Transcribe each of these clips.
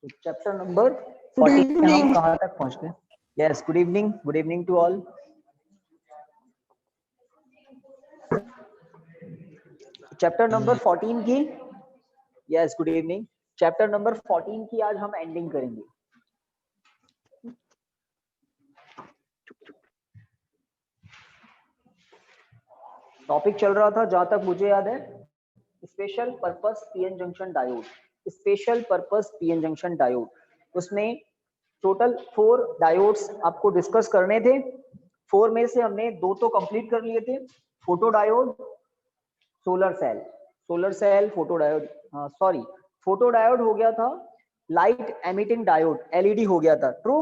तो chapter number Good 14 में हम evening. कहाँ तक पहुँच गए? Yes, good evening to all. Chapter number 14 की yes good evening. Chapter number 14 की आज हम एंडिंग करेंगे। टॉपिक चल रहा था जहां तक मुझे याद है special purpose PN junction diode. Special purpose PN junction diode, उसमें टोटल 4 डायोड्स आपको डिस्कस करने थे। 4 में से हमने 2 तो कंप्लीट कर लिए थे, photo diode, solar cell, photo diode, sorry photo diode हो गया था, लाइट एमिटिंग डायोड एलईडी हो गया था, ट्रू।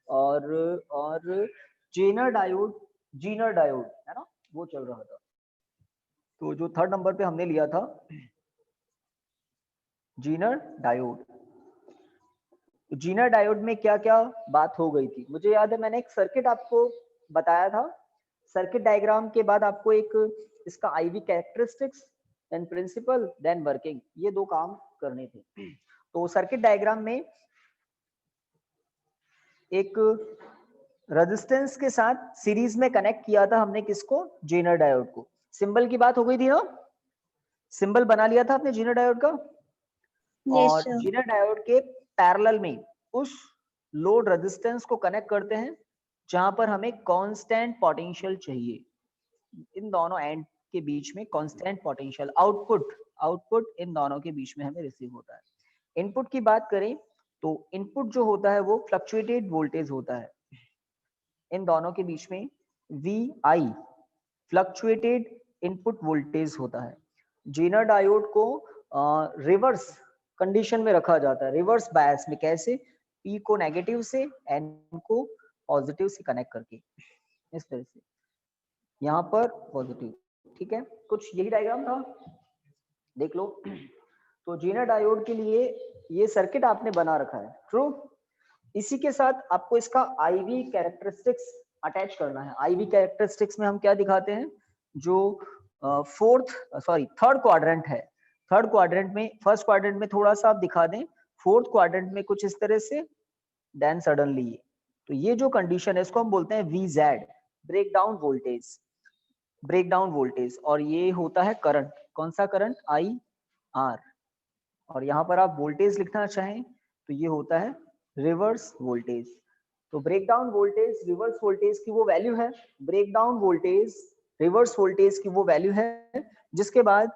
और जेनर डायोड है ना, वो चल रहा था। तो जो थर्ड नंबर पे हमने लिया था जीनर डायोड। जीनर डायोड में क्या क्या बात हो गई थी मुझे याद है, मैंने एक सर्किट आपको बताया था। सर्किट डायग्राम के बाद आपको एक इसका IV characteristics, then principle, then working, ये 2 काम करने थे। तो सर्किट डायग्राम में एक रेजिस्टेंस के साथ सीरीज में कनेक्ट किया था हमने, किसको? जेनर डायोड को। सिंबल की बात हो गई थी ना, सिंबल बना लिया था आपने जीनर डायोड का। Yes, और sir. जीनर डायोड के पैरेलल में उस लोड रेजिस्टेंस को कनेक्ट करते हैं जहां पर हमें कांस्टेंट पोटेंशियल चाहिए। इन दोनों एंड के बीच में कांस्टेंट पोटेंशियल, आउटपुट इन दोनों के बीच में हमें रिसीव होता है। इनपुट की बात करें तो इनपुट जो होता है वो फ्लक्चुएटेड वोल्टेज होता है। इन दोनों के बीच में VI फ्लक्चुएटेड इनपुट वोल्टेज होता है। जीनर डायोड को रिवर्स कंडीशन में रखा जाता है, रिवर्स बायस में। कैसे? P को नेगेटिव से N को पॉजिटिव से कनेक्ट करके, इस तरह से। यहाँ पर पॉजिटिव, ठीक है, कुछ यही डायग्राम था, देख लो। तो जीनर डायोड के लिए ये सर्किट आपने बना रखा है, ट्रू। इसी के साथ आपको इसका आईवी कैरेक्टरिस्टिक्स अटैच करना है। आईवी कैरेक्टरिस्टिक्स में हम क्या दिखाते हैं? जो थर्ड क्वाड्रेंट है, थर्ड क्वाड्रेंट में, फर्स्ट क्वाड्रेंट में थोड़ा सा आप दिखा दें, फोर्थ क्वाड्रेंट में कुछ इस तरह से, देन सडनली। तो ये जो कंडीशन है इसको हम बोलते हैं VZ, ब्रेकडाउन वोल्टेज। और ये होता है करंट, कौन सा करंट? IR। और यहाँ पर आप वोल्टेज लिखना चाहें तो ये होता है रिवर्स वोल्टेज। तो ब्रेकडाउन वोल्टेज रिवर्स वोल्टेज की वो वैल्यू है, ब्रेकडाउन वोल्टेज रिवर्स वोल्टेज की वो वैल्यू है जिसके बाद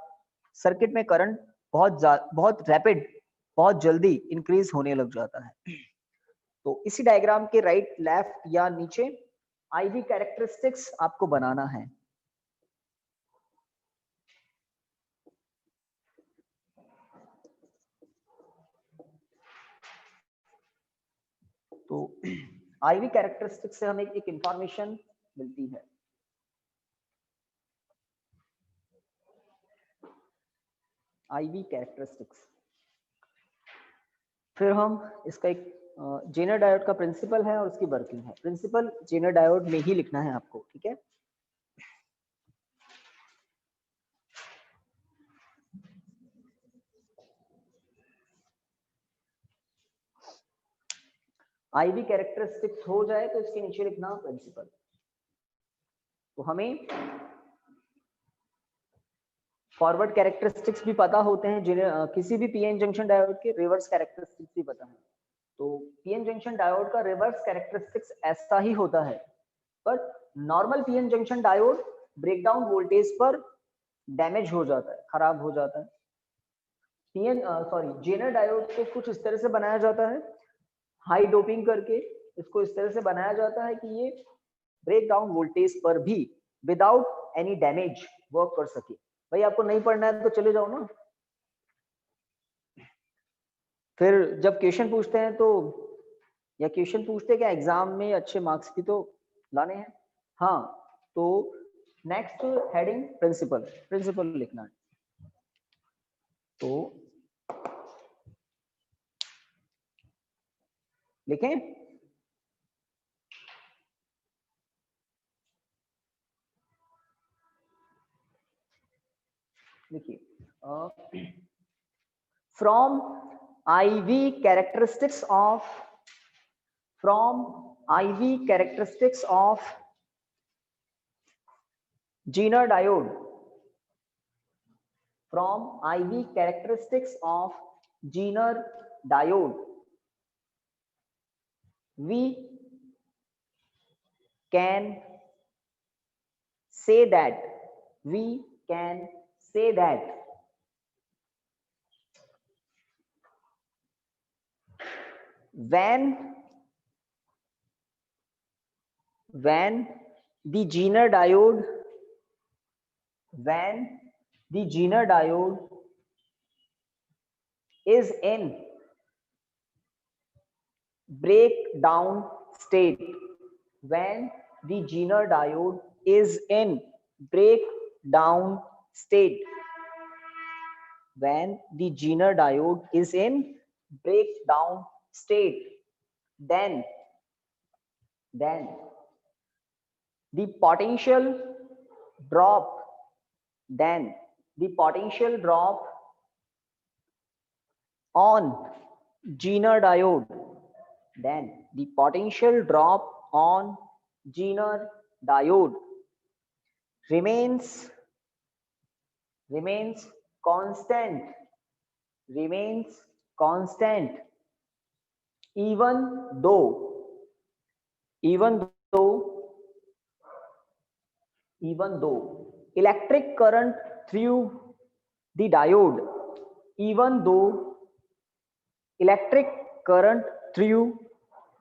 सर्किट में करंट बहुत रैपिड, बहुत जल्दी इंक्रीज होने लग जाता है। तो इसी डायग्राम के राइट, लेफ्ट या नीचे आईवी कैरेक्टरिस्टिक्स आपको बनाना है। तो आईवी कैरेक्टरिस्टिक्स से हमें एक इंफॉर्मेशन मिलती है। आईवी कैरेक्टरिस्टिक्स, फिर हम इसका एक जेनर डायोड का प्रिंसिपल है और उसकी वर्किंग है। प्रिंसिपल जेनर डायोड में ही लिखना है आपको, ठीक है। आईवी कैरेक्टरिस्टिक्स हो जाए तो इसके नीचे लिखना प्रिंसिपल। तो हमें फॉरवर्ड कैरेक्टरिस्टिक्स भी पता होते हैं, जिन्हें किसी भी पीएन जंक्शन डायोड के रिवर्स कैरेक्टरिस्टिक्स भी पता है। तो पीएन जंक्शन डायोड का रिवर्स कैरेक्टरिस्टिक्स ऐसा ही होता है, but normal PN junction diode breakdown voltage पर डैमेज हो जाता है, खराब हो जाता है। जेनर डायोड को कुछ इस तरह से बनाया जाता है, हाई डोपिंग करके इसको इस तरह से बनाया जाता है कि ये ब्रेक डाउन वोल्टेज पर भी विदाउट एनी डैमेज वर्क कर सके। भाई आपको नहीं पढ़ना है तो चले जाओ ना, फिर जब क्वेश्चन पूछते हैं तो, या क्वेश्चन पूछते हैं क्या एग्जाम में अच्छे मार्क्स भी तो लाने हैं। हाँ, तो नेक्स्ट हेडिंग प्रिंसिपल लिखना है। तो लिखें, देखिए, from IV characteristics of from IV characteristics of Zener diode, from IV characteristics of Zener diode, we can say that when the Zener diode is in breakdown state, when the Zener diode is in breakdown state, when the Zener diode is in breakdown state, then the potential drop on Zener diode, then the potential drop on Zener diode remains constant, even though electric current through the diode, even though electric current through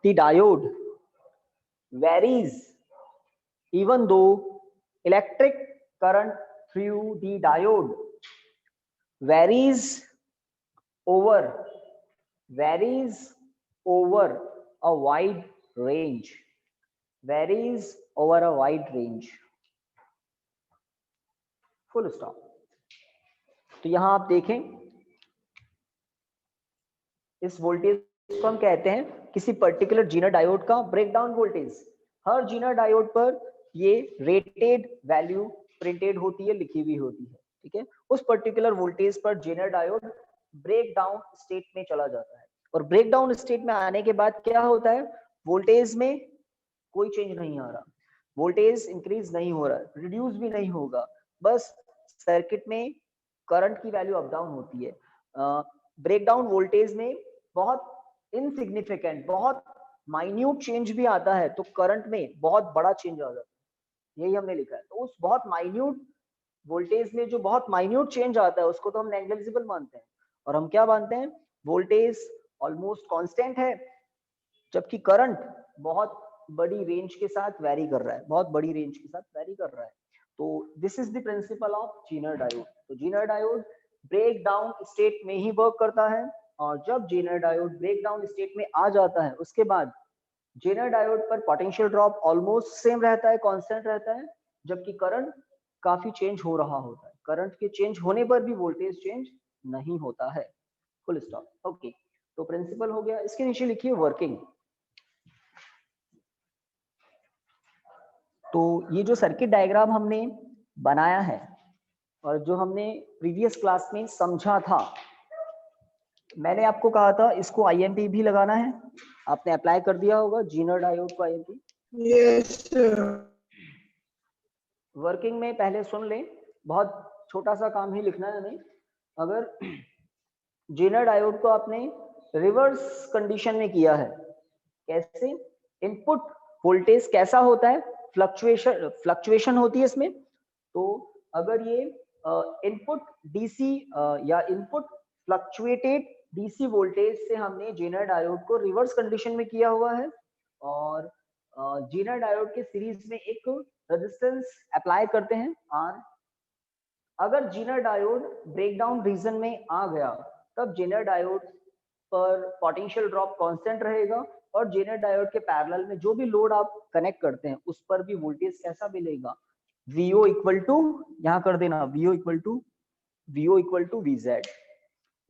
the diode varies, even though electric current through the diode varies over a wide range, full stop. तो यहां आप देखें, इस voltage को हम कहते हैं किसी पर्टिकुलर जीनर डायोड का ब्रेकडाउन वोल्टेज। हर जीनर डायोड पर ये रेटेड वैल्यू प्रिंटेड होती है, लिखी हुई होती है, ठीक है। उस पर्टिकुलर वोल्टेज पर जीनर डायोड ब्रेकडाउन स्टेट में चला जाता है, और ब्रेकडाउन स्टेट में आने के बाद क्या होता है, वोल्टेज में कोई चेंज नहीं आ रहा, वोल्टेज इंक्रीज नहीं हो रहा, रिड्यूस भी नहीं होगा, बस सर्किट में करंट की वैल्यू अप डाउन होती है। ब्रेकडाउन वोल्टेज में बहुत इनसिग्निफिकेंट, बहुत माइन्यूट चेंज भी आता है तो करंट में बहुत बड़ा चेंज आ जाता है, यही हमने लिखा है। तो उस बहुत माइन्यूट वोल्टेज में जो बहुत माइन्यूट चेंज आता है उसको तो हम नेग्लिजिबल मानते हैं, और हम क्या मानते हैं, वोल्टेज ऑलमोस्ट कांस्टेंट है, जबकि करंट बहुत बड़ी रेंज के साथ वेरी कर रहा है, बहुत बड़ी रेंज के साथ वेरी कर रहा है। तो this is the principle of Zener diode. तो Zener diode breakdown state में ही वर्क करता है, और जब Zener diode breakdown state में आ जाता है उसके बाद जीनर डायोड पर पोटेंशियल ड्रॉप ऑलमोस्ट सेम रहता है, कांस्टेंट रहता है, जबकि करंट काफी चेंज हो रहा होता है। करंट के चेंज होने पर भी वोल्टेज चेंज नहीं होता है, फुल स्टॉप। ओके, तो प्रिंसिपल हो गया। इसके नीचे लिखिए वर्किंग। तो ये जो सर्किट डायग्राम हमने बनाया है और जो हमने प्रीवियस क्लास में समझा था, मैंने आपको कहा था इसको आईएमपी भी लगाना है, आपने अप्लाई कर दिया होगा जीनर डायोड को आईएमपी। Yes sir. वर्किंग में पहले सुन लें, बहुत छोटा सा काम ही लिखना है हमें। अगर जीनर डायोड को आपने रिवर्स कंडीशन में किया है, कैसे, इनपुट वोल्टेज कैसा होता है, फ्लक्चुएशन होती है इसमें। तो अगर ये इनपुट डीसी या इनपुट फ्लक्चुएटेड डीसी वोल्टेज से हमने जीनर डायोड को रिवर्स कंडीशन में किया हुआ है, और जीनर डायोड के सीरीज में एक रेजिस्टेंस अप्लाई करते हैं आर। अगर जीनर डायोड ब्रेकडाउन रीजन में आ गया तब जीनर डायोड पर पोटेंशियल ड्रॉप कांस्टेंट रहेगा, और जीनर डायोड के पैरेलल में जो भी लोड आप कनेक्ट करते हैं उस पर भी वोल्टेज कैसा मिलेगा, VO इक्वल टू, यहां कर देना VO equal to VZ।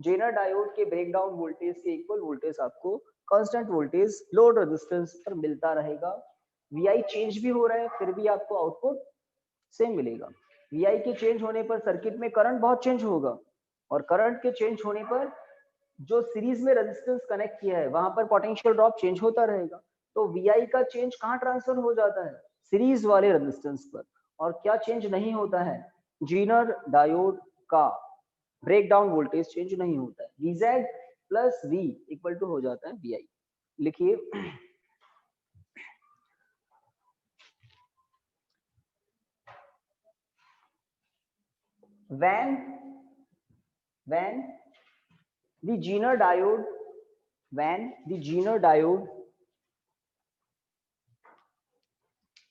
Zener diode के ब्रेकडाउन वोल्टेज के इक्वल वोल्टेज आपको कांस्टेंट वोल्टेज लोड रेजिस्टेंस पर मिलता रहेगा। VI चेंज भी हो रहा है फिर भी आपको आउटपुट सेम मिलेगा। VI के चेंज होने पर सर्किट में करंट बहुत चेंज होगा, और करंट के चेंज होने पर जो सीरीज में रेजिस्टेंस कनेक्ट किया है वहां पर पोटेंशियल ड्रॉप चेंज होता रहेगा। तो वी का चेंज कहाँ ट्रांसफर हो जाता है? सीरीज वाले रेजिस्टेंस पर। और क्या चेंज नहीं होता है? जीनर डायोड का ब्रेक डाउन वोल्टेज चेंज नहीं होता है। Vz plus V equal to हो जाता है Vi। लिखिए, when the Zener diode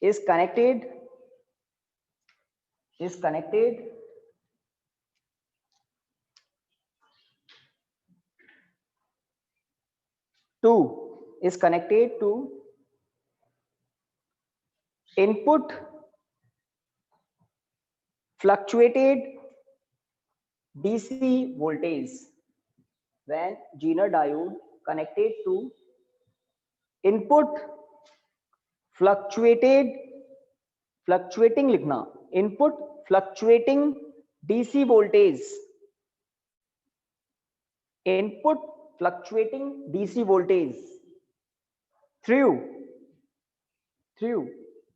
is connected to input fluctuated DC voltage. When Zener diode connected to input fluctuating लिखना, input fluctuating DC voltage, input fluctuating DC voltage through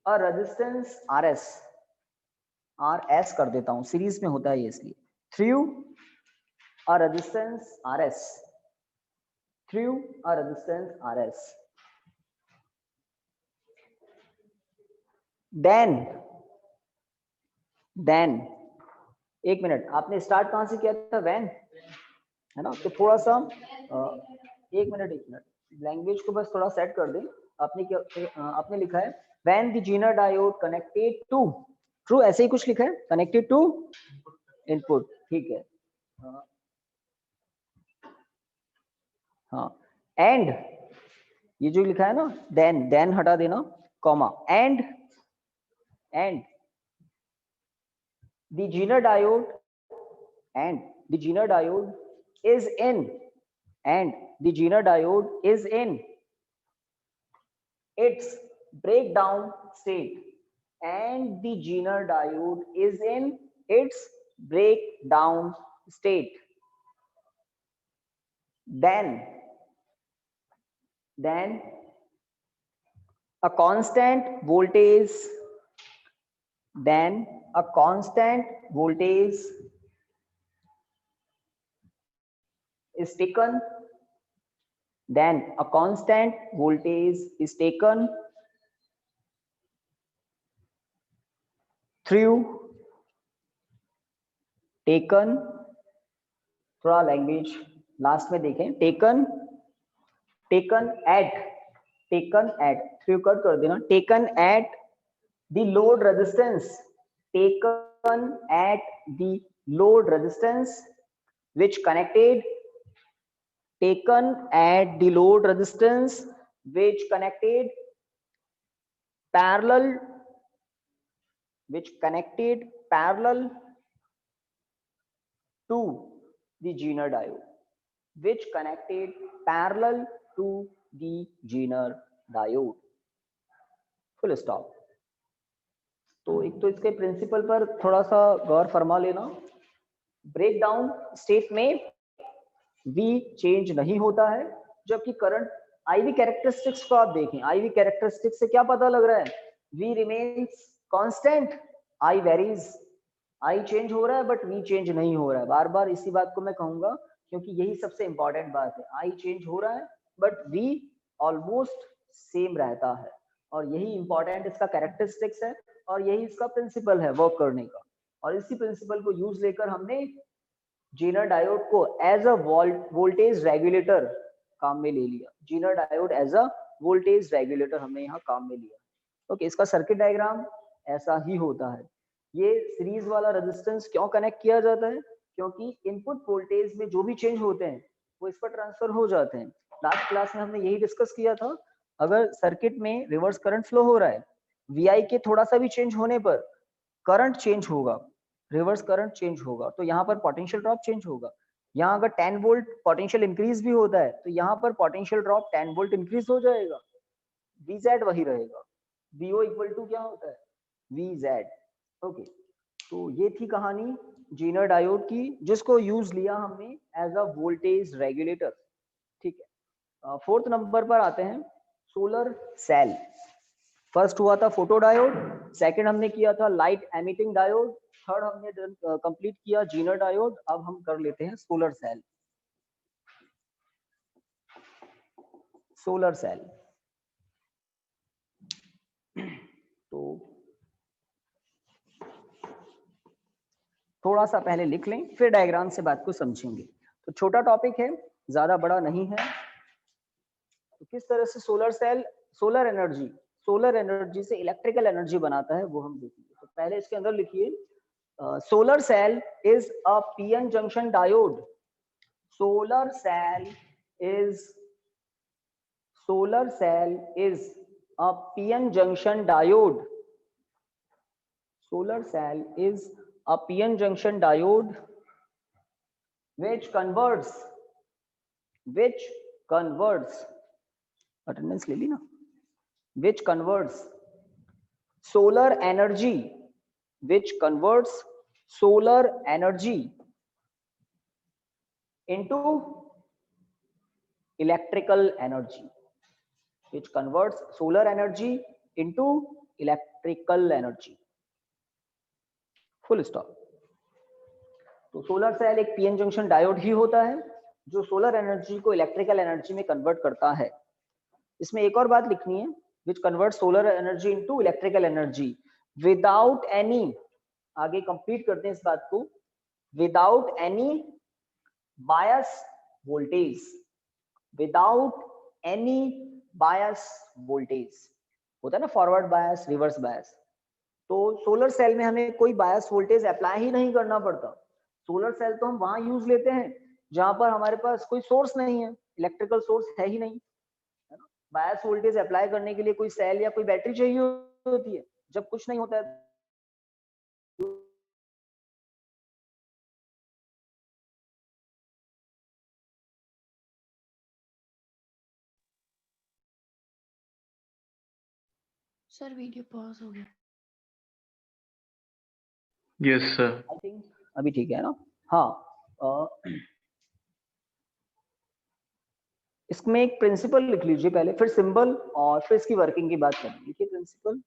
a resistance RS कर देता हूं, series में होता है ये इसलिए, through a resistance RS, then एक मिनट, आपने स्टार्ट कहां से किया था? वैन, है ना? तो थोड़ा सा एक मिनट लैंग्वेज को बस थोड़ा सेट कर दें। आपने लिखा है when the Zener diode connected to, true ऐसे ही कुछ लिखा है, कनेक्टेड टू इनपुट, ठीक है। हाँ, एंड ये जो लिखा है ना, देन हटा देना, comma, and the Zener diode is in its breakdown state, and the Zener diode is in its breakdown state, then a constant voltage is taken थोड़ा लैंग्वेज लास्ट में देखें, टेकन एट थ्रू कट कर देना, taken at the load resistance which connected parallel to the Zener diode, full stop. तो एक तो इसके principal पर थोड़ा सा गौर फरमा लेना। ब्रेकडाउन स्टेट में V चेंज नहीं होता है, जबकि करंट IV कैरेक्टरिस्टिक्स को आप देखें, IV कैरेक्टरिस्टिक्स से क्या पता लग रहा है? V remains constant, I varies. I change हो रहा है बट V चेंज नहीं हो रहा है। बार बार इसी बात को मैं कहूंगा क्योंकि यही सबसे इंपॉर्टेंट बात है। I चेंज हो रहा है बट V ऑलमोस्ट सेम रहता है, और यही इंपॉर्टेंट इसका कैरेक्टरिस्टिक्स है, और यही इसका प्रिंसिपल है वर्क करने का। और इसी प्रिंसिपल को यूज लेकर हमने जीनर डायोड को एज अ वोल्टेज रेगुलेटर काम में ले लिया। Zener diode as a voltage regulator हमने यहाँ काम में लिया। ओके, इसका सर्किट डायग्राम ऐसा ही होता है। ये सीरीज वाला रेजिस्टेंस क्यों कनेक्ट किया जाता है? क्योंकि इनपुट वोल्टेज में जो भी चेंज होते हैं वो इस पर ट्रांसफर हो जाते हैं। लास्ट क्लास में हमने यही डिस्कस किया था, अगर सर्किट में रिवर्स करंट फ्लो हो रहा है, VI के थोड़ा सा भी चेंज होने पर करंट चेंज होगा, रिवर्स करंट चेंज होगा, तो यहाँ पर पोटेंशियल ड्रॉप चेंज होगा। यहाँ अगर 10 वोल्ट पोटेंशियल इंक्रीज भी होता है तो यहाँ पर पोटेंशियल ड्रॉप 10 वोल्ट इंक्रीज हो जाएगा, Vz वही रहेगा। Vo इक्वल टू क्या होता है? Vz। ओके, तो ये थी कहानी जीनर डायोड की, जिसको यूज लिया हमने एज अ वोल्टेज रेगुलेटर। ठीक है, फोर्थ नंबर पर आते हैं सोलर सेल। फर्स्ट हुआ था फोटो डायोड, सेकंड हमने किया था लाइट एमिटिंग डायोड, थर्ड हमने कंप्लीट किया जीनर डायोड। अब हम कर लेते हैं सोलर सेल। सोलर सेल तो थोड़ा सा पहले लिख लें, फिर डायग्राम से बात को समझेंगे। तो छोटा टॉपिक है, ज्यादा बड़ा नहीं है। तो किस तरह से सोलर एनर्जी से इलेक्ट्रिकल एनर्जी बनाता है वो हम देखेंगे। तो पहले इसके अंदर लिखिए, solar cell is a PN junction diode. Solar cell is a PN junction diode. Solar cell is a PN junction diode which converts attendance ले ली ना, which converts solar energy into electrical energy, full stop. तो solar cell एक PN junction diode ही होता है जो solar energy को electrical energy में convert करता है। इसमें एक और बात लिखनी है, which convert solar energy into electrical energy without any, आगे कंप्लीट करते हैं इस बात को, विदाउट एनी बायस वोल्टेज, होता है ना फॉरवर्ड बायस, रिवर्स बायस। तो सोलर सेल में हमें कोई बायस वोल्टेज अप्लाई ही नहीं करना पड़ता। सोलर सेल तो हम वहां यूज लेते हैं जहां पर हमारे पास कोई सोर्स नहीं है, इलेक्ट्रिकल सोर्स है ही नहीं, है ना। बायस वोल्टेज अप्लाई करने के लिए कोई सेल या कोई बैटरी चाहिए होती है, जब कुछ नहीं होता है। सर वीडियो पॉज हो गया। Yes sir. आई थिंक अभी ठीक है ना। हाँ, इसमें एक प्रिंसिपल लिख लीजिए पहले, फिर सिंबल और फिर इसकी वर्किंग की बात करेंगे। लिखिए प्रिंसिपल।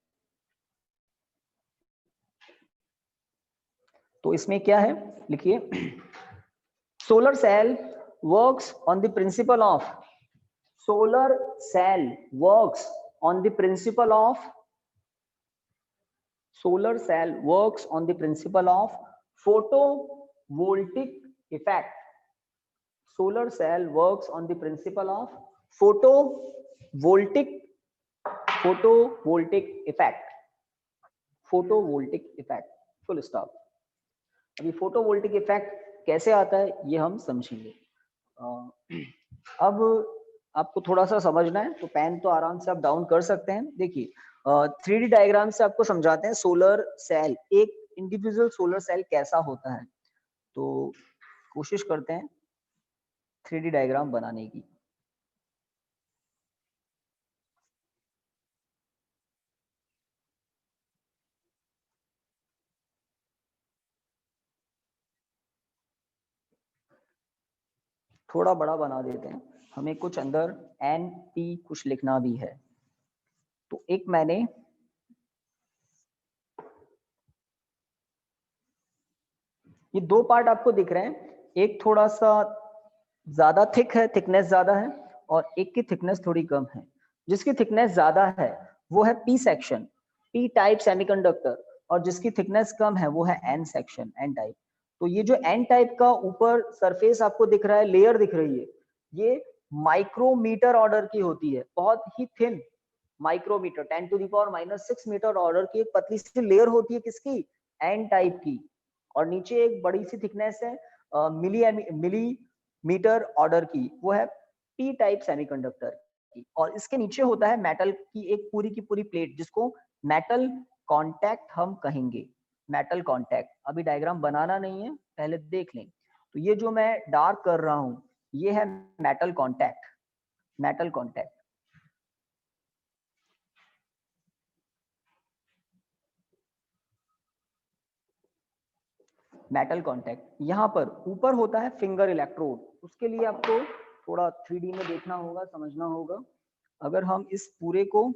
तो इसमें क्या है, लिखिए, solar cell works on the principle of photovoltaic effect. Solar cell works on the principle of photovoltaic effect. Full stop. अभी फोटोवोल्टिक इफेक्ट कैसे आता है ये हम समझेंगे। अब आपको थोड़ा सा समझना है तो पेन तो आराम से आप डाउन कर सकते हैं। देखिए 3D डायग्राम से आपको समझाते हैं सोलर सेल, एक इंडिविजुअल सोलर सेल कैसा होता है। तो कोशिश करते हैं 3D डायग्राम बनाने की। थोड़ा बड़ा बना देते हैं, हमें कुछ अंदर NP कुछ लिखना भी है। तो एक मैंने ये दो पार्ट आपको दिख रहे हैं, एक थोड़ा सा ज्यादा थिक है, थिकनेस ज्यादा है, और एक की थिकनेस थोड़ी कम है। जिसकी थिकनेस ज्यादा है वो है P section, P type semiconductor, और जिसकी थिकनेस कम है वो है N सेक्शन, N टाइप। तो ये जो N टाइप का ऊपर सरफेस आपको दिख रहा है, लेयर दिख रही है, ये माइक्रोमीटर ऑर्डर की होती है, बहुत ही थिन माइक्रोमीटर, 10⁻⁻⁶ मीटर ऑर्डर की एक पतली सी लेयर होती है, किसकी, N टाइप की। और नीचे एक बड़ी सी थिकनेस है मिलीमीटर ऑर्डर की, वो है P टाइप सेमीकंडक्टर की। और इसके नीचे होता है मेटल की एक पूरी की पूरी प्लेट, जिसको मेटल कांटेक्ट हम कहेंगे। मेटल कांटेक्ट, अभी डायग्राम बनाना नहीं है, पहले देख लें। तो ये जो मैं डार्क कर रहा हूं ये है metal contact. Metal contact metal contact. यहाँ पर ऊपर होता है फिंगर इलेक्ट्रोड, उसके लिए आपको थोड़ा 3D में देखना होगा, समझना होगा। अगर हम इस पूरे को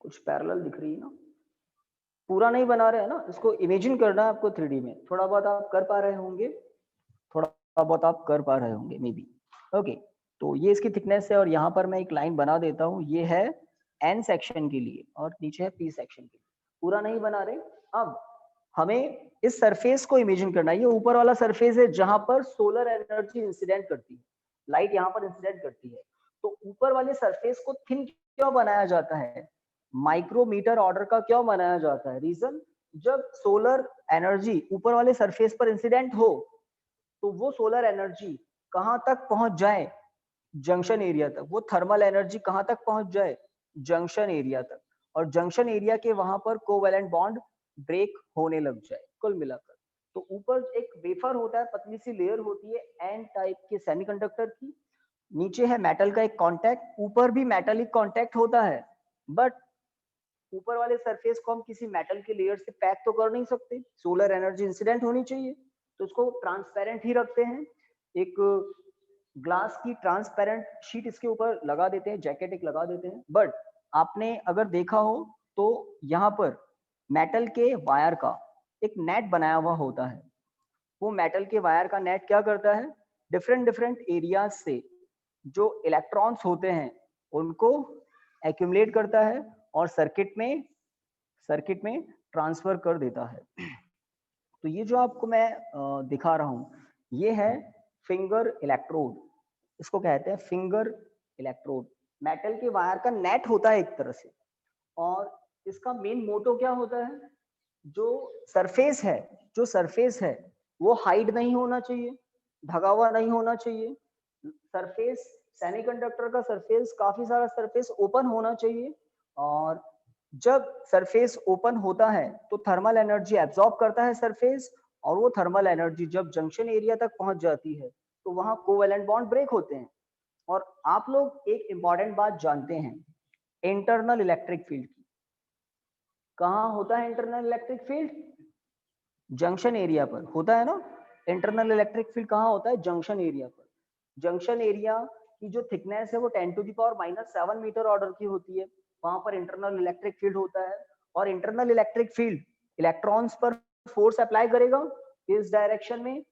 कुछ पैरेलल दिख रही है ना, पूरा नहीं बना रहे हैं ना, इसको इमेजिन करना है आपको 3D में। थोड़ा बहुत आप कर पा रहे होंगे, थोड़ा बहुत आप कर पा रहे होंगे मे बी। ओके, तो ये इसकी थिकनेस है और यहाँ पर मैं एक लाइन बना देता हूँ, ये है एन सेक्शन के लिए और नीचे है पी सेक्शन के लिए। पूरा नहीं बना रहे। अब हमें इस सरफेस को इमेजिन करना है। ये ऊपर वाला सरफेस है जहां पर सोलर एनर्जी इंसिडेंट करती है, लाइट यहाँ पर इंसिडेंट करती है। तो ऊपर वाले सरफेस को थिन क्यों बनाया जाता है, माइक्रोमीटर ऑर्डर का क्यों बनाया जाता है? रीजन, जब सोलर एनर्जी ऊपर वाले सरफेस पर इंसिडेंट हो तो वो सोलर एनर्जी कहां तक पहुंच जाए? जंक्शन एरिया तक। वो थर्मल एनर्जी कहां तक पहुंच जाए? जंक्शन एरिया तक। और जंक्शन एरिया के वहां पर कोवैलेंट बॉन्ड ब्रेक होने लग जाए कुल मिलाकर। तो ऊपर एक वेफर होता है, पतली सी लेयर होती है एन टाइप के सेमीकंडक्टर की, नीचे है मेटल का एक कांटेक्ट, ऊपर भी मेटालिक कांटेक्ट होता है। बट ऊपर वाले सरफेस को हम किसी मेटल के लेयर से पैक तो कर नहीं सकते, सोलर एनर्जी इंसिडेंट होनी चाहिए, तो उसको ट्रांसपेरेंट ही रखते हैं। एक ग्लास की ट्रांसपेरेंट शीट इसके ऊपर लगा देते हैं, जैकेट एक लगा देते हैं। बट आपने अगर देखा हो तो यहाँ पर मेटल के वायर का एक नेट बनाया हुआ होता है। वो मेटल के वायर का नेट क्या करता है? डिफरेंट डिफरेंट एरियाज से जो इलेक्ट्रॉन्स होते हैं उनको एक्यूमुलेट करता है और सर्किट में ट्रांसफर कर देता है। तो ये जो आपको मैं दिखा रहा हूँ, ये है फिंगर इलेक्ट्रोड, इसको कहते हैं फिंगर इलेक्ट्रोड। मेटल के वायर का नेट होता है एक तरह से, और इसका मेन मोटो क्या होता है? जो सरफेस है वो हाइड नहीं होना चाहिए, ढका हुआ नहीं होना चाहिए। सरफेस, सेमीकंडक्टर का सरफेस, काफी सारा सरफेस ओपन होना चाहिए। और जब सरफेस ओपन होता है तो थर्मल एनर्जी एब्जॉर्ब करता है सरफेस, और वो थर्मल एनर्जी जब जंक्शन एरिया तक पहुंच जाती है तो वहां कोवैलेंट बॉन्ड ब्रेक होते हैं। और आप लोग एक इंपॉर्टेंट बात जानते हैं, इंटरनल इलेक्ट्रिक फील्ड की। कहाँ होता है internal electric field? Junction area पर होता है ना। इंटरनल इलेक्ट्रिक फील्ड कहाँ होता है? जंक्शन एरिया पर। जंक्शन एरिया की जो थिकनेस है वो 10⁻⁻7 मीटर ऑर्डर की होती है, वहां पर इंटरनल इलेक्ट्रिक फील्ड होता है। और इंटरनल इलेक्ट्रिक फील्ड इलेक्ट्रॉन्स पर फोर्स अप्लाई करेगा इस डायरेक्शन में,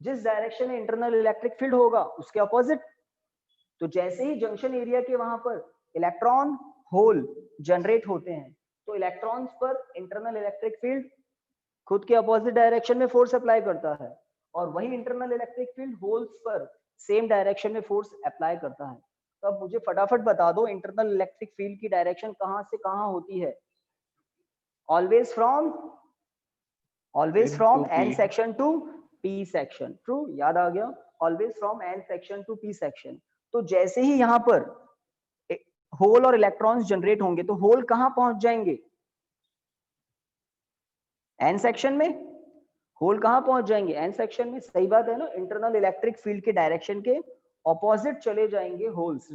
जिस डायरेक्शन में इंटरनल इलेक्ट्रिक फील्ड होगा उसके अपोजिट। तो जैसे ही जंक्शन एरिया के वहां पर इलेक्ट्रॉन होल जनरेट होते हैं तो इलेक्ट्रॉन्स पर इंटरनल इलेक्ट्रिक फील्ड खुद के अपोजिट डायरेक्शन में फोर्स अप्लाई करता है, और वही इंटरनल इलेक्ट्रिक फील्ड होल्स पर सेम डायरेक्शन में फोर्स अप्लाई करता है। तो अब मुझे फटाफट बता दो, इंटरनल इलेक्ट्रिक फील्ड की डायरेक्शन कहां से कहां होती है? Always from N section to P section. True, याद आ गया, always from N section to P section. तो जैसे ही यहां पर होल और इलेक्ट्रॉन्स जनरेट होंगे तो होल कहां पहुंच जाएंगे? एन सेक्शन में। होल कहां पहुंच जाएंगे? एन सेक्शन में। सही बात है ना, इंटरनल इलेक्ट्रिक फील्ड के डायरेक्शन के ऑपोजिट चले जाएंगे होल्स।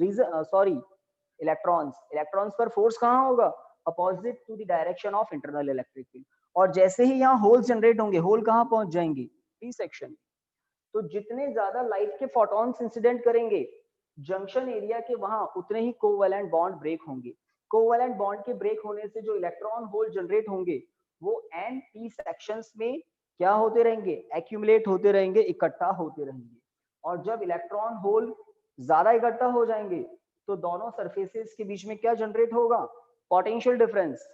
इलेक्ट्रॉन्स पर फोर्स कहां होगा? Opposite to the direction of internal electric field. और जैसे ही यहाँ होल्स जनरेट होंगे, होल कहां पहुंच जाएंगे? P section. तो जितने ज्यादा लाइट के फोटॉन्स इंसिडेंट करेंगे जंक्शन एरिया के वहां, उतने ही कोवैलेंट बॉन्ड ब्रेक होंगे। कोवैलेंट बॉन्ड के ब्रेक होने से जो इलेक्ट्रॉन होल जनरेट होंगे वो एन पी सेक्शंस में क्या होते रहेंगे? एक्यूमुलेट होते रहेंगे, इकट्ठा होते रहेंगे। और जब इलेक्ट्रॉन होल ज्यादा इकट्ठा हो जाएंगे तो दोनों सरफेसेस के बीच में क्या जनरेट होगा? Potential difference.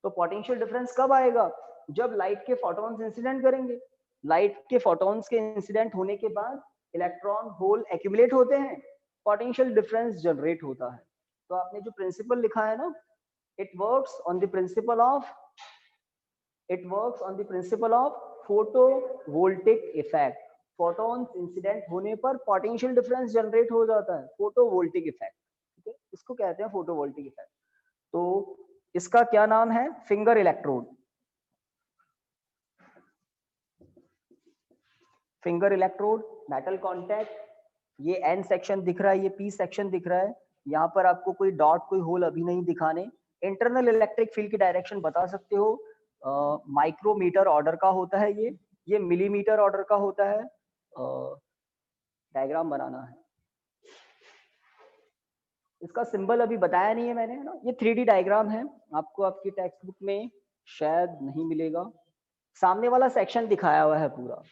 तो पोटेंशियल डिफरेंस कब आएगा? जब लाइट के फोटॉन्स इंसिडेंट करेंगे। लाइट के फोटॉन्स के इंसिडेंट होने के बाद इलेक्ट्रॉन होल एक्यूमुलेट होते हैं, पोटेंशियल डिफरेंस जनरेट होता है। तो आपने जो प्रिंसिपल लिखा है ना, it works on the principle of photovoltaic effect। Photons incident होने पर पोटेंशियल डिफरेंस जनरेट हो जाता है, फोटोवोल्टिक इफेक्ट। ठीक है, इसको कहते हैं फोटोवोल्टिक इफेक्ट। तो इसका क्या नाम है? Finger electrode. Finger electrode, metal contact, ये एन सेक्शन दिख रहा है, ये पी सेक्शन दिख रहा है, यहाँ पर आपको कोई डॉट कोई होल अभी नहीं दिखाने। इंटरनल इलेक्ट्रिक फील्ड की डायरेक्शन बता सकते हो, माइक्रोमीटर ऑर्डर का होता है, ये मिलीमीटर ऑर्डर का होता है। डायग्राम बनाना है, इसका सिंबल अभी बताया नहीं है मैंने, है ना। ये 3D डायग्राम है, आपको आपकी टेक्स्ट बुक में शायद नहीं मिलेगा, सामने वाला सेक्शन दिखाया हुआ है पूरा,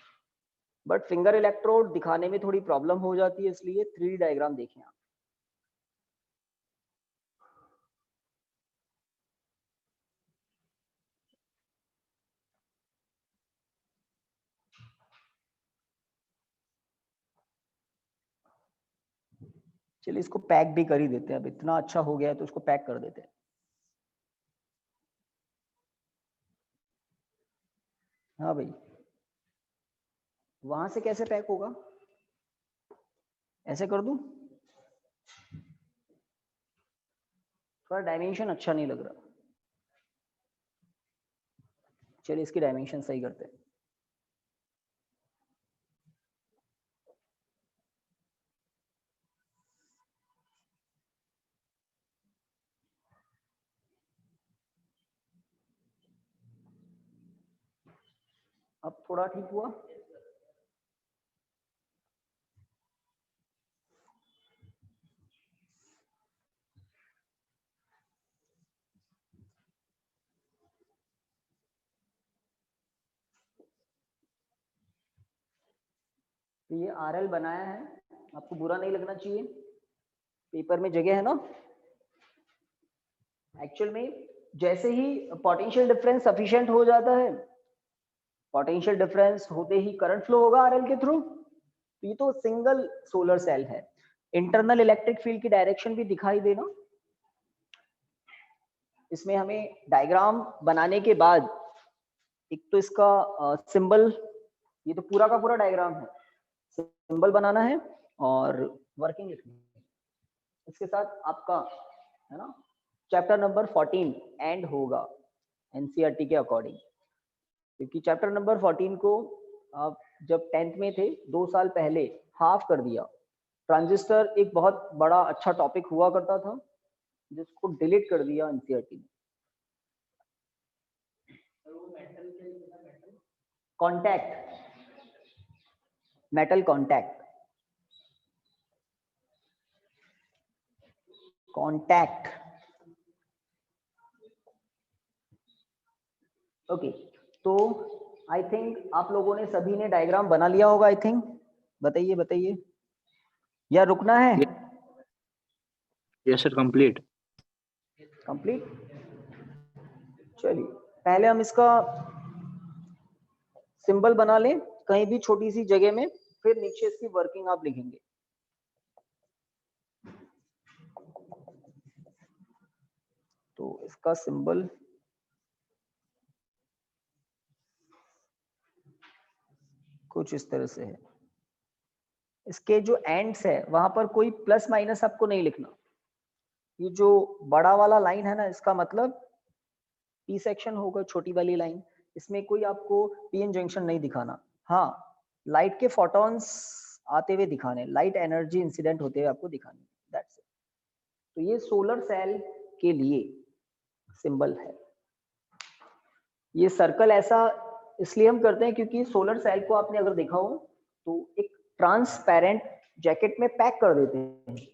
बट फिंगर इलेक्ट्रोड दिखाने में थोड़ी प्रॉब्लम हो जाती है, इसलिए 3D डायग्राम देखें आप। चलिए इसको पैक भी कर ही देते हैं, अब इतना अच्छा हो गया है तो इसको पैक कर देते हैं। हाँ भाई, वहां से कैसे पैक होगा, ऐसे कर दूं? थोड़ा डायमेंशन अच्छा नहीं लग रहा, चलिए इसकी डायमेंशन सही करते हैं। अब थोड़ा ठीक हुआ? तो ये RL बनाया है, आपको बुरा नहीं लगना चाहिए, पेपर में जगह है ना। एक्चुअल में जैसे ही पोटेंशियल डिफरेंस सफिशिएंट हो जाता है, पोटेंशियल डिफरेंस होते ही करंट फ्लो होगा RL के थ्रू। ये तो सिंगल सोलर सेल है, इंटरनल इलेक्ट्रिक फील्ड की डायरेक्शन भी दिखाई देना। इसमें हमें डायग्राम बनाने के बाद एक तो इसका सिंबल, ये तो पूरा का पूरा डायग्राम है, सिंबल बनाना है और वर्किंग लिखनी है। इसके साथ आपका, है ना, चैप्टर नंबर 14 एंड होगा एनसीईआरटी के अकॉर्डिंग, क्योंकि चैप्टर नंबर 14 को आप जब 10th में थे 2 साल पहले हाफ कर दिया। ट्रांजिस्टर एक बहुत बड़ा अच्छा टॉपिक हुआ करता था, जिसको डिलीट कर दिया एनसीईआरटी ने। Contact, metal contact, contact. Okay, तो आई थिंक आप लोगों ने सभी ने डायग्राम बना लिया होगा, आई थिंक। बताइए बताइए, या रुकना है? Yes sir, complete. कंप्लीट, चलिए पहले हम इसका सिंबल बना लें कहीं भी छोटी सी जगह में, फिर नीचे इसकी वर्किंग आप लिखेंगे। तो इसका सिंबल कुछ इस तरह से है। इसके जो एंड्स है वहां पर कोई प्लस माइनस आपको नहीं लिखना। ये जो बड़ा वाला लाइन है ना, इसका मतलब पी सेक्शन होगा, छोटी वाली लाइन, इसमें कोई आपको पीएन जंक्शन नहीं दिखाना। हाँ, लाइट के फोटॉन्स आते हुए दिखाने, लाइट एनर्जी इंसिडेंट होते हुए आपको दिखानी, दैट्स इट। तो ये सोलर सेल के लिए सिंबल है। ये सर्कल ऐसा इसलिए हम करते हैं क्योंकि सोलर सेल को आपने अगर देखा हो तो एक ट्रांसपेरेंट जैकेट में पैक कर देते हैं।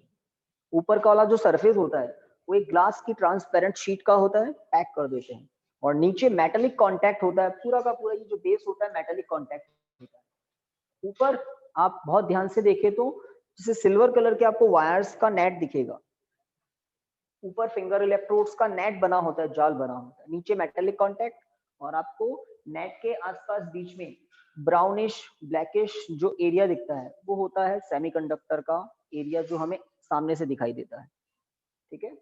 ऊपर का वाला जो सरफेस होता है वो एक ग्लास की ट्रांसपेरेंट शीट का होता है, पैक कर देते हैं, और नीचे मेटेलिक कांटेक्ट होता है, पूरा का पूरा ये जो बेस होता है मेटेलिक कांटेक्ट होता है। ऊपर आप बहुत ध्यान से देखें तो जैसे सिल्वर कलर के आपको वायर्स का नेट दिखेगा, ऊपर फिंगर इलेक्ट्रोड्स का नेट बना होता है, जाल बना होता है, नीचे मेटेलिक कांटेक्ट, और आपको नेट के आसपास बीच में ब्राउनिश ब्लैकिश जो एरिया दिखता है वो होता है सेमीकंडक्टर का एरिया, जो हमें सामने से दिखाई देता है। ठीक है,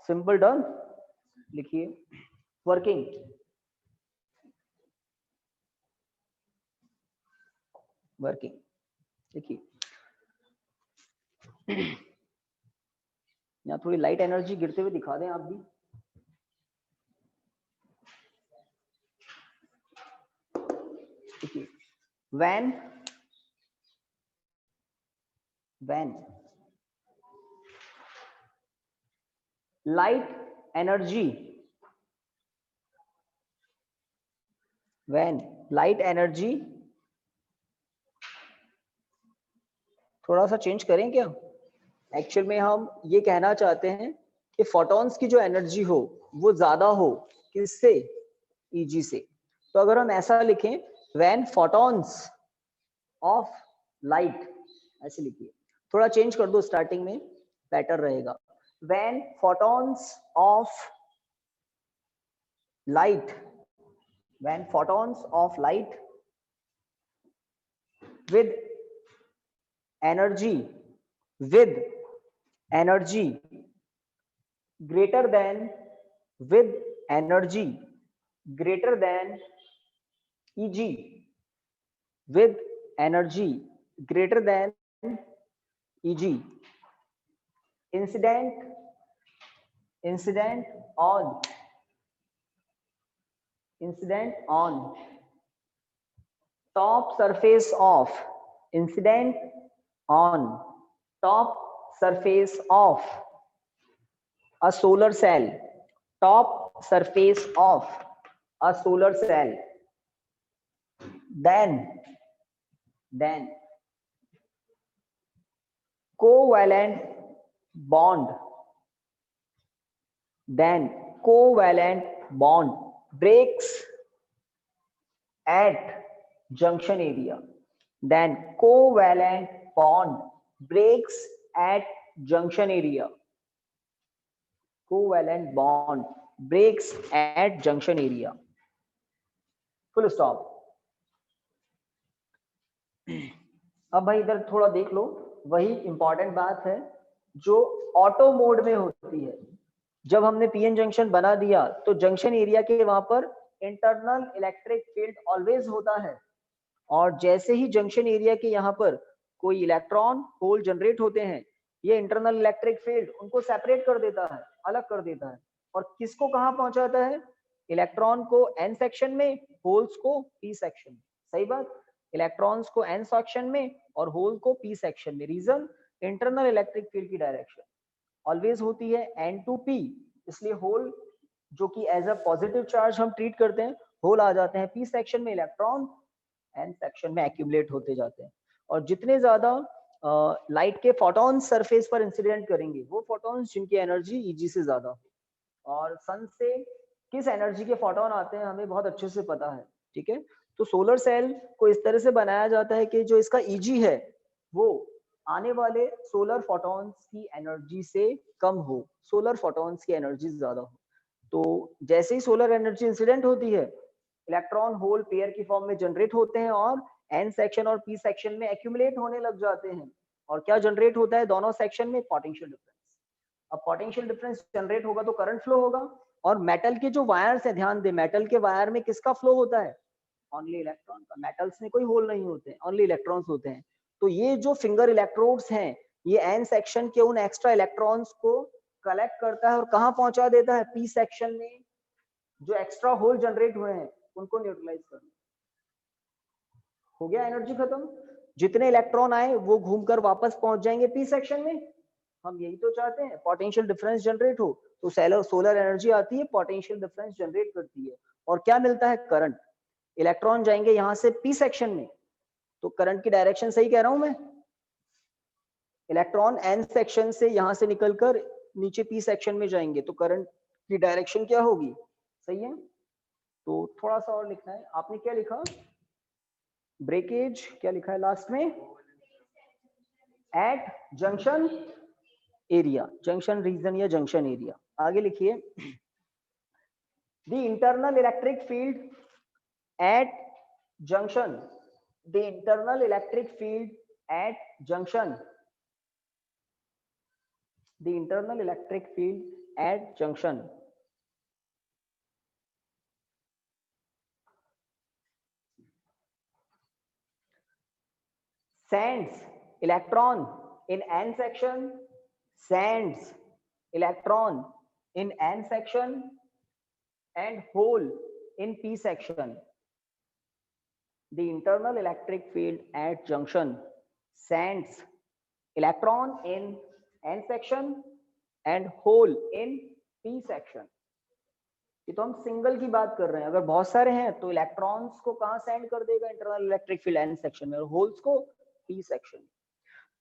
सिंपल डन। लिखिए वर्किंग। वर्किंग देखिए, यहाँ थोड़ी लाइट एनर्जी गिरते हुए दिखा दें आप भी। देखिए, when when light energy थोड़ा सा चेंज करें क्या? एक्चुअल में हम ये कहना चाहते हैं कि फोटॉन्स की जो एनर्जी हो वो ज्यादा हो, किससे? Eg से। तो अगर हम ऐसा लिखें, व्हेन फोटॉन्स ऑफ लाइट, ऐसे लिखिए, थोड़ा चेंज कर दो स्टार्टिंग में, बेटर रहेगा। When photons of light, when photons of light with energy greater than with energy greater than Eg, with energy greater than Eg, incident on top surface of incident on top surface of a solar cell, top surface of a solar cell, then covalent bond breaks at junction area, then covalent bond breaks at junction area, covalent bond breaks at junction area, full stop। अब भाई इधर थोड़ा देख लो, वही important बात है जो auto mode में होती है। जब हमने पीएन जंक्शन बना दिया तो जंक्शन एरिया के वहां पर इंटरनल इलेक्ट्रिक फील्ड ऑलवेज होता है, और जैसे ही जंक्शन एरिया के यहाँ पर कोई इलेक्ट्रॉन होल जनरेट होते हैं, ये इंटरनल इलेक्ट्रिक फील्ड उनको सेपरेट कर देता है, अलग कर देता है, और किसको कहाँ पहुंचाता है? इलेक्ट्रॉन को एन सेक्शन में, होल्स को पी सेक्शन में। सही बात, इलेक्ट्रॉन्स को एन सेक्शन में और होल को पी सेक्शन में। रीजन, इंटरनल इलेक्ट्रिक फील्ड की डायरेक्शन ऑलवेज होती है एन टू पी, इसलिए होल जो कि एज अ पॉजिटिव चार्ज हम ट्रीट करते हैं, होल आ जाते हैं पी सेक्शन में, इलेक्ट्रॉन एन सेक्शन में एक्यूमुलेट होते जाते हैं। और जितने ज्यादा लाइट के फोटॉन सरफेस पर इंसिडेंट करेंगे, वो फोटॉन्स जिनकी एनर्जी Eg से ज्यादा हो, और सन से किस एनर्जी के फोटॉन आते हैं हमें बहुत अच्छे से पता है, ठीक है। तो सोलर सेल को इस तरह से बनाया जाता है कि जो इसका Eg है वो आने वाले सोलर फोटॉन्स की एनर्जी से कम हो, सोलर फोटॉन्स की एनर्जी ज्यादा हो। तो जैसे ही सोलर एनर्जी इंसिडेंट होती है, इलेक्ट्रॉन होल पेयर की फॉर्म में जनरेट होते हैं और एन सेक्शन और पी सेक्शन में एक्यूमुलेट होने लग जाते हैं। और क्या जनरेट होता है दोनों सेक्शन में? Potential difference. अब पोटेंशियल डिफरेंस जनरेट होगा तो करंट फ्लो होगा, और मेटल के जो वायर्स है, ध्यान दे, मेटल के वायर में किसका फ्लो होता है? ओनली इलेक्ट्रॉन का। मेटल्स में कोई होल नहीं होते हैं, ओनली इलेक्ट्रॉन्स होते हैं। तो ये जो फिंगर इलेक्ट्रोड्स हैं, ये एन सेक्शन के उन एक्स्ट्रा इलेक्ट्रॉन्स को कलेक्ट करता है और कहाँ पहुंचा देता है? पी सेक्शन में। जो एक्स्ट्रा होल जनरेट हुए हैं उनको न्यूट्रलाइज करना। हो गया, एनर्जी खत्म। जितने इलेक्ट्रॉन आए वो घूमकर वापस पहुंच जाएंगे पी सेक्शन में। हम यही तो चाहते हैं, पोटेंशियल डिफरेंस जनरेट हो। तो सोलर एनर्जी आती है, पोटेंशियल डिफरेंस जनरेट करती है, और क्या मिलता है? करंट। इलेक्ट्रॉन जाएंगे यहां से पी सेक्शन में, तो करंट की डायरेक्शन सही कह रहा हूं मैं? इलेक्ट्रॉन एन सेक्शन से यहां से निकलकर नीचे पी सेक्शन में जाएंगे, तो करंट की डायरेक्शन क्या होगी? सही है। तो थोड़ा सा और लिखना है। आपने क्या लिखा? ब्रेकेज क्या लिखा है लास्ट में? At junction area, junction region या जंक्शन एरिया। आगे लिखिए, the internal electric field at junction, the internal electric field at junction, the internal electric field at junction sends electron in n section, sends electron in n section and hole in p section. The internal electric field at junction sends electron in n section and hole in p section. ये तो हम single की बात कर रहे हैं, अगर बहुत सारे हैं तो इलेक्ट्रॉन्स को कहां सेंड कर देगा internal electric field n section में और होल्स को p सेक्शन।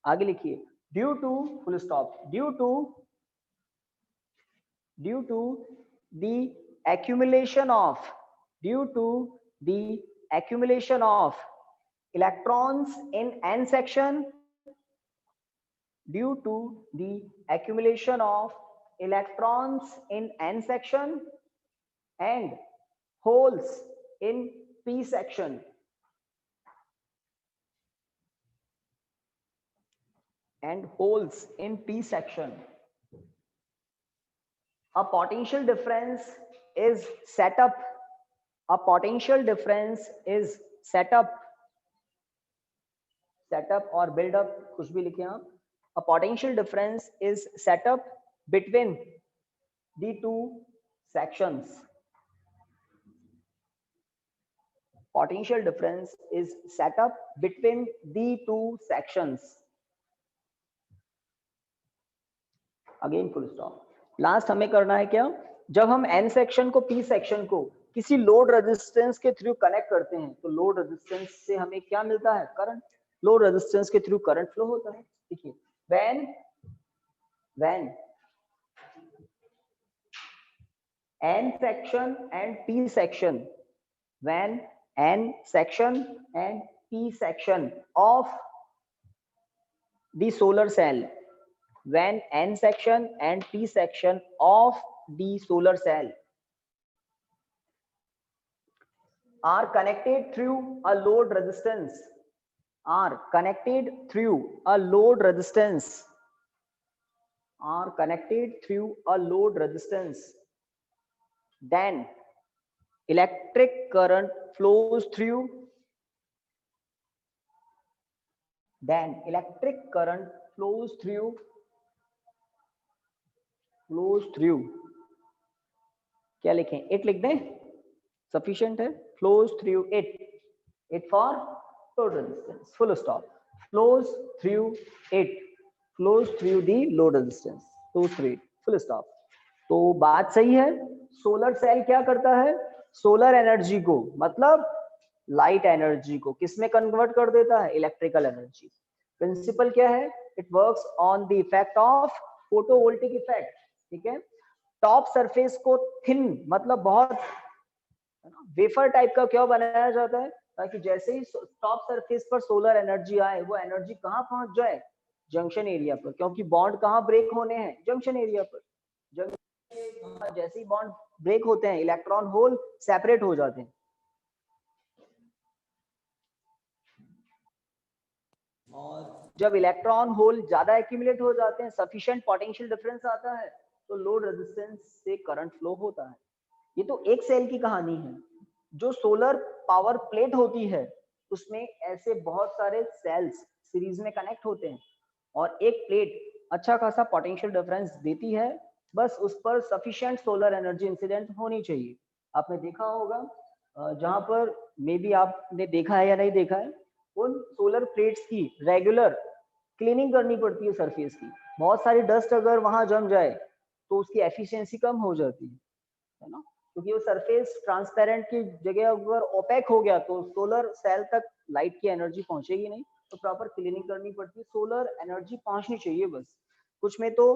आगे लिखिए due to full stop due to the accumulation of electrons in n section due to the accumulation of electrons in n section and holes in p section a potential difference is set up or build up, कुछ भी लिखे आप। A potential difference is set up between the two sections. Potential difference is set up between the two sections. Again full stop. Last हमें करना है क्या, जब हम n सेक्शन को p सेक्शन को किसी लोड रेजिस्टेंस के थ्रू कनेक्ट करते हैं तो लोड रेजिस्टेंस से हमें क्या मिलता है, करंट। लोड रेजिस्टेंस के थ्रू करंट फ्लो होता है। देखिए when n section and p section of the solar cell, when n section and p section of the solar cell are connected through a load resistance, then electric current flows through क्या लिखें, it लिख दें, sufficient है, flows through it for load resistance, full stop, flows through the load resistance, full stop। तो बात सही है। Solar cell क्या करता है, सोलर एनर्जी को मतलब लाइट एनर्जी को किस में कन्वर्ट कर देता है, इलेक्ट्रिकल एनर्जी। प्रिंसिपल क्या है, it works on the effect of photovoltaic effect. ठीक है, टॉप सरफेस को थिन मतलब बहुत वेफर टाइप का क्यों बनाया जाता है, ताकि जैसे ही टॉप सरफेस पर सोलर एनर्जी आए वो एनर्जी कहां पहुंच जाए, जंक्शन एरिया पर, क्योंकि बॉन्ड कहां ब्रेक होने हैं, जंक्शन एरिया पर। जैसे ही बॉन्ड ब्रेक होते हैं इलेक्ट्रॉन होल सेपरेट हो जाते हैं, और जब इलेक्ट्रॉन होल ज्यादा एक्यूमुलेट हो जाते हैं, सफिशिएंट पोटेंशियल डिफरेंस आता है, तो लोड रेजिस्टेंस से करंट फ्लो होता है। ये तो एक सेल की कहानी है। जो सोलर पावर प्लेट होती है उसमें ऐसे बहुत सारे सेल्स सीरीज में कनेक्ट होते हैं और एक प्लेट अच्छा खासा पोटेंशियल डिफरेंस देती है, बस उस पर सफिशिएंट सोलर एनर्जी इंसिडेंट होनी चाहिए। आपने देखा होगा जहां पर मे बी आपने देखा है या नहीं देखा है, उन सोलर प्लेट्स की रेगुलर क्लीनिंग करनी पड़ती है सरफेस की। बहुत सारी डस्ट अगर वहां जम जाए तो उसकी एफिशिएंसी कम हो जाती है ना, क्योंकि वो सरफेस ट्रांसपेरेंट की जगह अगर ओपेक हो गया तो सोलर सेल तक लाइट की एनर्जी पहुंचेगी नहीं, तो प्रॉपर क्लीनिंग करनी पड़ती है। सोलर एनर्जी पहुंचनी चाहिए बस। कुछ में तो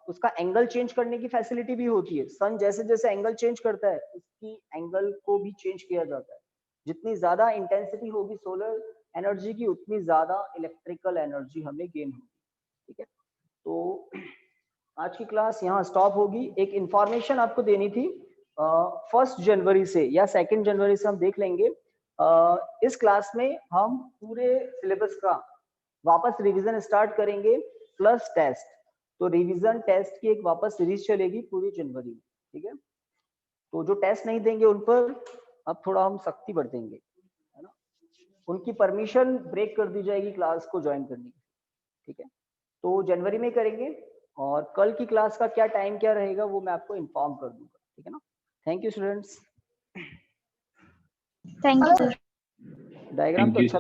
उसका एंगल चेंज करने की फैसिलिटी भी होती है। सन जैसे जैसे एंगल चेंज करता है उसकी एंगल को भी चेंज किया जाता है। जितनी ज्यादा इंटेंसिटी होगी सोलर एनर्जी की उतनी ज्यादा इलेक्ट्रिकल एनर्जी हमें गेन होगी। ठीक है, तो आज की क्लास यहाँ स्टॉप होगी। एक इंफॉर्मेशन आपको देनी थी, 1 जनवरी से या 2 जनवरी से हम देख लेंगे। इस क्लास में हम पूरे सिलेबस का वापस रिवीजन स्टार्ट करेंगे प्लस टेस्ट। तो रिवीजन टेस्ट की एक वापस सीरीज चलेगी पूरी जनवरी में। ठीक है, तो जो टेस्ट नहीं देंगे उन पर अब थोड़ा हम सख्ती बरतेंगे, है ना। उनकी परमिशन ब्रेक कर दी जाएगी क्लास को ज्वाइन करने की। ठीक है, तो जनवरी में करेंगे और कल की क्लास का क्या टाइम क्या रहेगा वो मैं आपको इन्फॉर्म कर दूंगा। ठीक है ना। Thank you students. Thank you sir. Diagram तो अच्छा